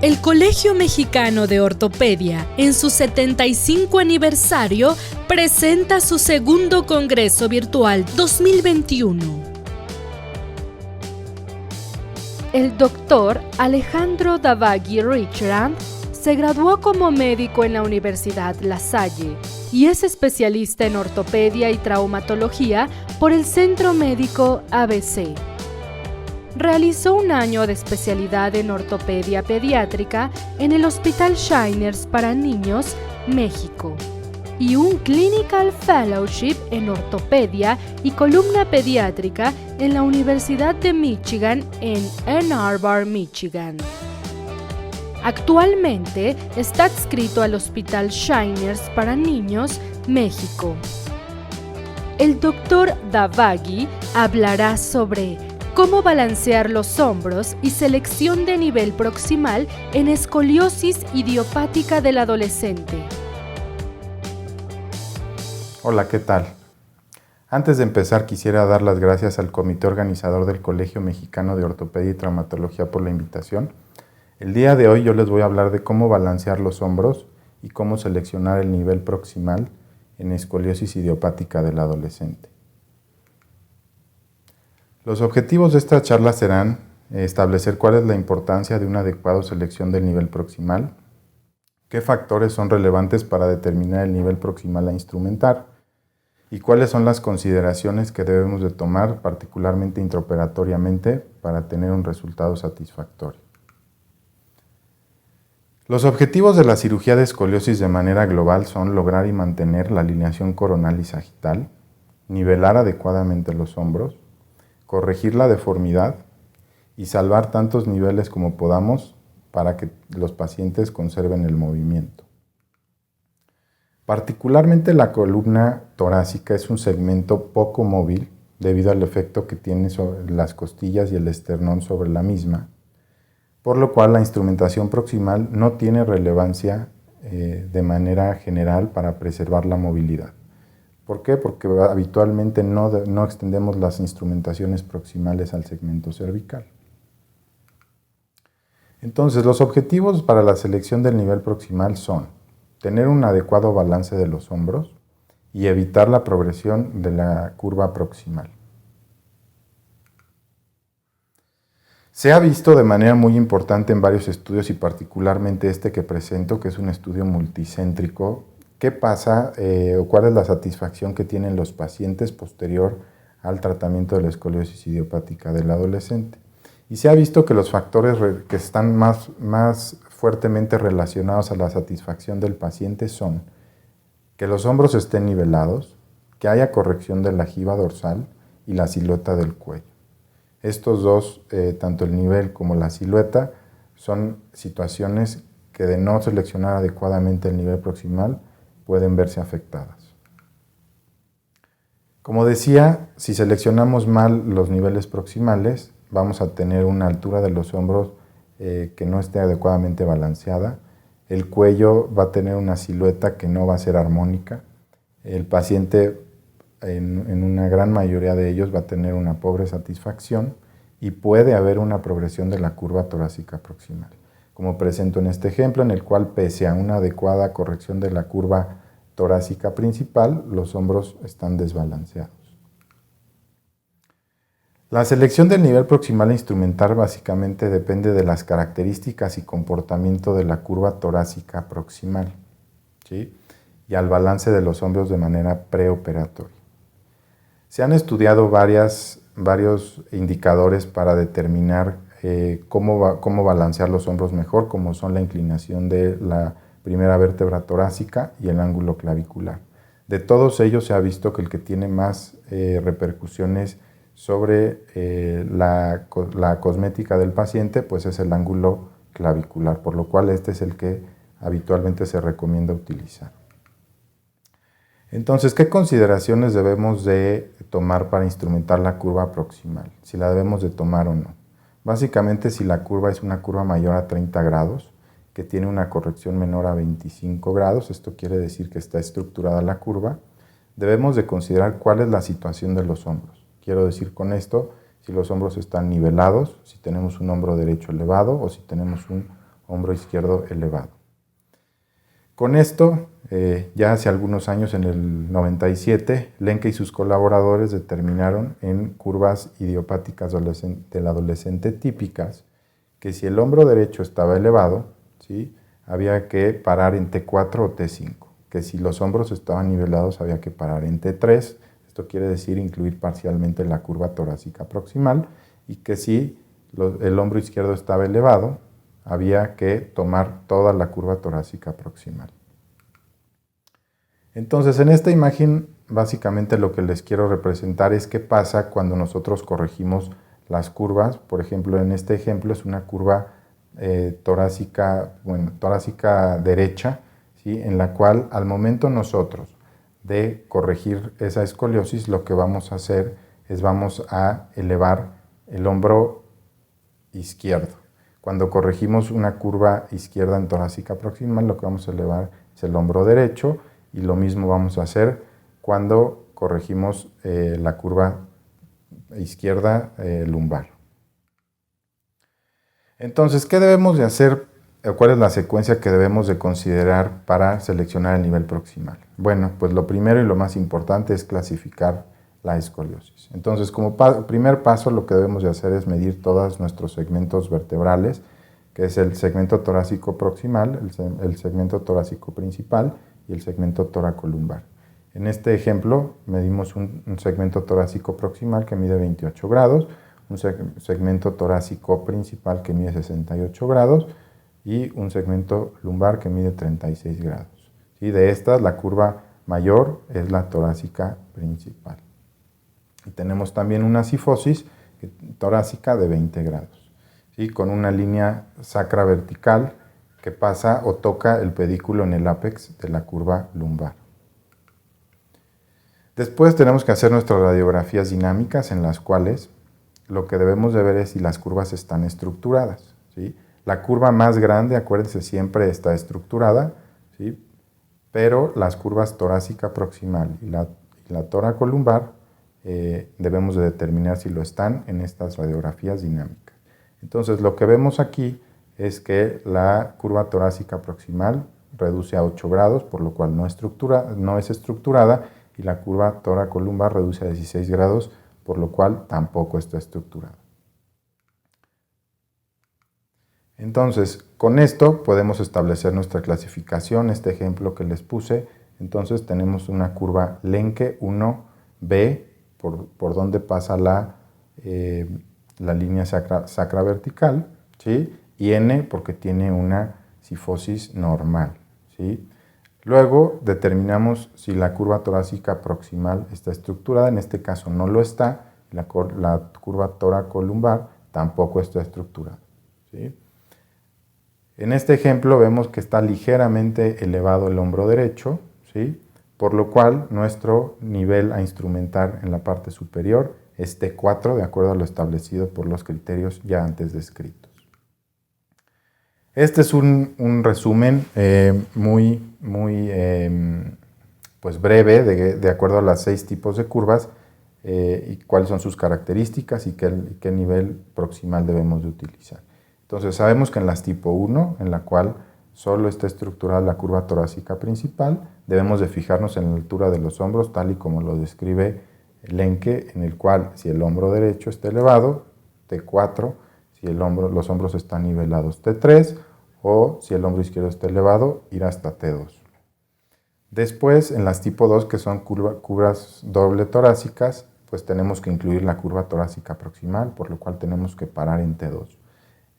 El Colegio Mexicano de Ortopedia, en su 75 aniversario, presenta su segundo Congreso Virtual 2021. El doctor Alejandro Davagui Richard se graduó como médico en la Universidad La Salle y es especialista en ortopedia y traumatología por el Centro Médico ABC. Realizó un año de especialidad en ortopedia pediátrica en el Hospital Shiners para Niños, México, y un Clinical Fellowship en ortopedia y columna pediátrica en la Universidad de Michigan en Ann Arbor, Michigan. Actualmente está adscrito al Hospital Shiners para Niños, México. El doctor Davagui hablará sobre cómo balancear los hombros y selección de nivel proximal en escoliosis idiopática del adolescente. Hola, ¿qué tal? Antes de empezar quisiera dar las gracias al comité organizador del Colegio Mexicano de Ortopedia y Traumatología por la invitación. El día de hoy yo les voy a hablar de cómo balancear los hombros y cómo seleccionar el nivel proximal en escoliosis idiopática del adolescente. Los objetivos de esta charla serán establecer cuál es la importancia de una adecuada selección del nivel proximal, qué factores son relevantes para determinar el nivel proximal a instrumentar y cuáles son las consideraciones que debemos de tomar, particularmente intraoperatoriamente, para tener un resultado satisfactorio. Los objetivos de la cirugía de escoliosis de manera global son lograr y mantener la alineación coronal y sagital, nivelar adecuadamente los hombros, corregir la deformidad y salvar tantos niveles como podamos para que los pacientes conserven el movimiento. Particularmente la columna torácica es un segmento poco móvil debido al efecto que tiene sobre las costillas y el esternón sobre la misma, por lo cual la instrumentación proximal no tiene relevancia de manera general para preservar la movilidad. ¿Por qué? Porque habitualmente no extendemos las instrumentaciones proximales al segmento cervical. Entonces, los objetivos para la selección del nivel proximal son tener un adecuado balance de los hombros y evitar la progresión de la curva proximal. Se ha visto de manera muy importante en varios estudios y particularmente este que presento, que es un estudio multicéntrico, qué pasa o cuál es la satisfacción que tienen los pacientes posterior al tratamiento de la escoliosis idiopática del adolescente. Y se ha visto que los factores que están más fuertemente relacionados a la satisfacción del paciente son que los hombros estén nivelados, que haya corrección de la jiba dorsal y la silueta del cuello. Estos dos, tanto el nivel como la silueta, son situaciones que de no seleccionar adecuadamente el nivel proximal pueden verse afectadas. Como decía, si seleccionamos mal los niveles proximales, vamos a tener una altura de los hombros que no esté adecuadamente balanceada. El cuello va a tener una silueta que no va a ser armónica. El paciente, en una gran mayoría de ellos, va a tener una pobre satisfacción y puede haber una progresión de la curva torácica proximal, como presento en este ejemplo, en el cual pese a una adecuada corrección de la curva torácica principal, los hombros están desbalanceados. La selección del nivel proximal a instrumentar básicamente depende de las características y comportamiento de la curva torácica proximal, ¿sí? Y al balance de los hombros de manera preoperatoria. Se han estudiado varios indicadores para determinar cómo balancear los hombros mejor, como son la inclinación de la primera vértebra torácica y el ángulo clavicular. De todos ellos se ha visto que el que tiene más repercusiones sobre la cosmética del paciente pues es el ángulo clavicular, por lo cual este es el que habitualmente se recomienda utilizar. Entonces, ¿qué consideraciones debemos de tomar para instrumentar la curva proximal? Si la debemos de tomar o no. Básicamente, si la curva es una curva mayor a 30 grados, que tiene una corrección menor a 25 grados, esto quiere decir que está estructurada la curva, debemos de considerar cuál es la situación de los hombros. Quiero decir con esto, si los hombros están nivelados, si tenemos un hombro derecho elevado o si tenemos un hombro izquierdo elevado. Con esto, ya hace algunos años, en el 97, Lenke y sus colaboradores determinaron en curvas idiopáticas del adolescente típicas que si el hombro derecho estaba elevado, ¿sí?, había que parar en T4 o T5, que si los hombros estaban nivelados había que parar en T3, esto quiere decir incluir parcialmente la curva torácica proximal, y que si el hombro izquierdo estaba elevado, había que tomar toda la curva torácica proximal. Entonces, en esta imagen, básicamente lo que les quiero representar es qué pasa cuando nosotros corregimos las curvas. Por ejemplo, en este ejemplo es una curva torácica derecha, ¿sí?, en la cual al momento nosotros de corregir esa escoliosis, lo que vamos a hacer es vamos a elevar el hombro izquierdo. Cuando corregimos una curva izquierda en torácica proximal, lo que vamos a elevar es el hombro derecho, y lo mismo vamos a hacer cuando corregimos la curva izquierda lumbar. Entonces, ¿qué debemos de hacer? ¿Cuál es la secuencia que debemos de considerar para seleccionar el nivel proximal? Bueno, pues lo primero y lo más importante es clasificar la escoliosis. Entonces, como primer paso, lo que debemos de hacer es medir todos nuestros segmentos vertebrales, que es el segmento torácico proximal, el segmento torácico principal y el segmento toracolumbar. En este ejemplo, medimos un segmento torácico proximal que mide 28 grados, un segmento torácico principal que mide 68 grados y un segmento lumbar que mide 36 grados. ¿Sí? De estas, la curva mayor es la torácica principal. Y tenemos también una cifosis torácica de 20 grados, ¿sí?, con una línea sacra vertical que pasa o toca el pedículo en el ápex de la curva lumbar. Después tenemos que hacer nuestras radiografías dinámicas, en las cuales lo que debemos de ver es si las curvas están estructuradas, ¿sí? La curva más grande, acuérdense, siempre está estructurada, ¿sí?, pero las curvas torácica proximal y la toracolumbar debemos de determinar si lo están en estas radiografías dinámicas. Entonces, lo que vemos aquí es que la curva torácica proximal reduce a 8 grados, por lo cual no es estructurada, y la curva toracolumbar reduce a 16 grados, por lo cual tampoco está estructurada. Entonces, con esto podemos establecer nuestra clasificación. Este ejemplo que les puse, entonces tenemos una curva Lenke 1B, por donde pasa la línea sacra vertical, ¿sí?, y N porque tiene una cifosis normal, ¿sí? Luego determinamos si la curva torácica proximal está estructurada. En este caso no lo está. La curva toracolumbar tampoco está estructurada, ¿sí? En este ejemplo vemos que está ligeramente elevado el hombro derecho, ¿sí?, por lo cual nuestro nivel a instrumentar en la parte superior es T4, de acuerdo a lo establecido por los criterios ya antes descritos. Este es un resumen muy breve de acuerdo a las 6 tipos de curvas y cuáles son sus características y qué nivel proximal debemos de utilizar. Entonces, sabemos que en las tipo 1, en la cual solo está estructurada la curva torácica principal, debemos de fijarnos en la altura de los hombros, tal y como lo describe Lenke, en el cual si el hombro derecho está elevado, T4, si los hombros están nivelados, T3, o si el hombro izquierdo está elevado, ir hasta T2. Después, en las tipo 2, que son curvas doble torácicas, pues tenemos que incluir la curva torácica proximal, por lo cual tenemos que parar en T2.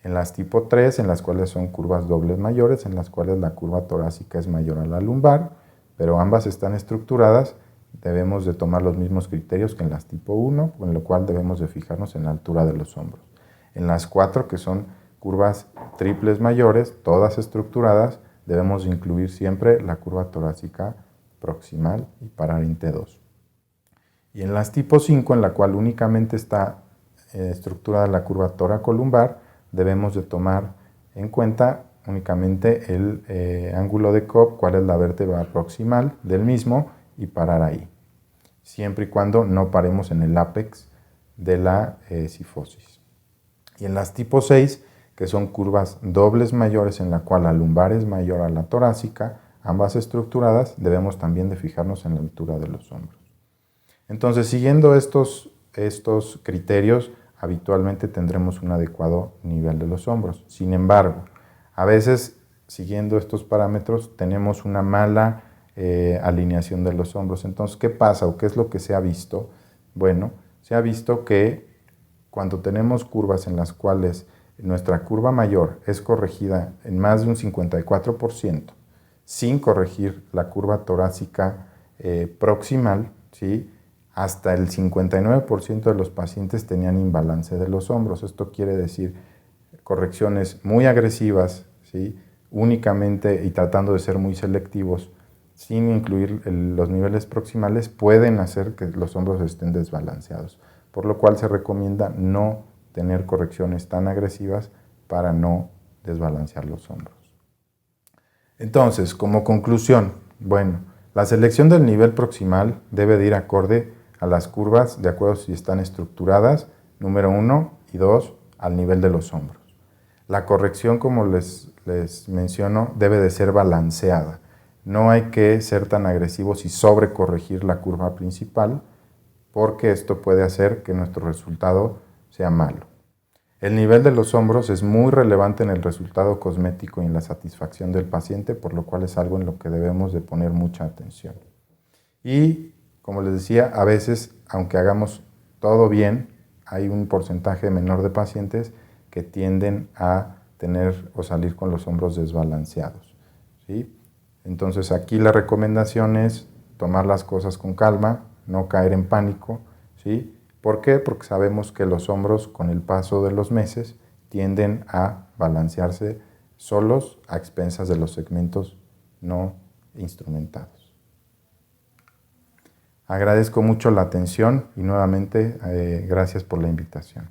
En las tipo 3, en las cuales son curvas dobles mayores, en las cuales la curva torácica es mayor a la lumbar, pero ambas están estructuradas, debemos de tomar los mismos criterios que en las tipo 1, con lo cual debemos de fijarnos en la altura de los hombros. En las 4, que son curvas triples mayores, todas estructuradas, debemos incluir siempre la curva torácica proximal y parar en T2. Y en las tipo 5, en la cual únicamente está estructurada la curva toracolumbar, debemos de tomar en cuenta únicamente el ángulo de Cobb, cuál es la vértebra proximal del mismo, y parar ahí, siempre y cuando no paremos en el ápex de la cifosis. Y en las tipo 6, que son curvas dobles mayores en la cual la lumbar es mayor a la torácica, ambas estructuradas. Debemos también de fijarnos en la altura de los hombros. Entonces, siguiendo estos criterios, habitualmente tendremos un adecuado nivel de los hombros. Sin embargo, a veces, siguiendo estos parámetros, tenemos una mala alineación de los hombros. Entonces, ¿qué pasa o qué es lo que se ha visto? Bueno, se ha visto que cuando tenemos curvas en las cuales nuestra curva mayor es corregida en más de un 54%, sin corregir la curva torácica proximal, ¿sí?, hasta el 59% de los pacientes tenían imbalance de los hombros. Esto quiere decir correcciones muy agresivas, ¿sí?, únicamente y tratando de ser muy selectivos, sin incluir los niveles proximales, pueden hacer que los hombros estén desbalanceados, por lo cual se recomienda no tener correcciones tan agresivas para no desbalancear los hombros. Entonces, como conclusión, bueno, la selección del nivel proximal debe de ir acorde a las curvas de acuerdo si están estructuradas, número 1 y 2, al nivel de los hombros. La corrección, como les menciono, debe de ser balanceada. No hay que ser tan agresivos y sobrecorregir la curva principal, porque esto puede hacer que nuestro resultado sea malo. El nivel de los hombros es muy relevante en el resultado cosmético y en la satisfacción del paciente, por lo cual es algo en lo que debemos de poner mucha atención. Y, como les decía, a veces, aunque hagamos todo bien, hay un porcentaje menor de pacientes que tienden a tener o salir con los hombros desbalanceados, ¿sí? Entonces, aquí la recomendación es tomar las cosas con calma, no caer en pánico, ¿sí? ¿Por qué? Porque sabemos que los hombros con el paso de los meses tienden a balancearse solos a expensas de los segmentos no instrumentados. Agradezco mucho la atención y nuevamente gracias por la invitación.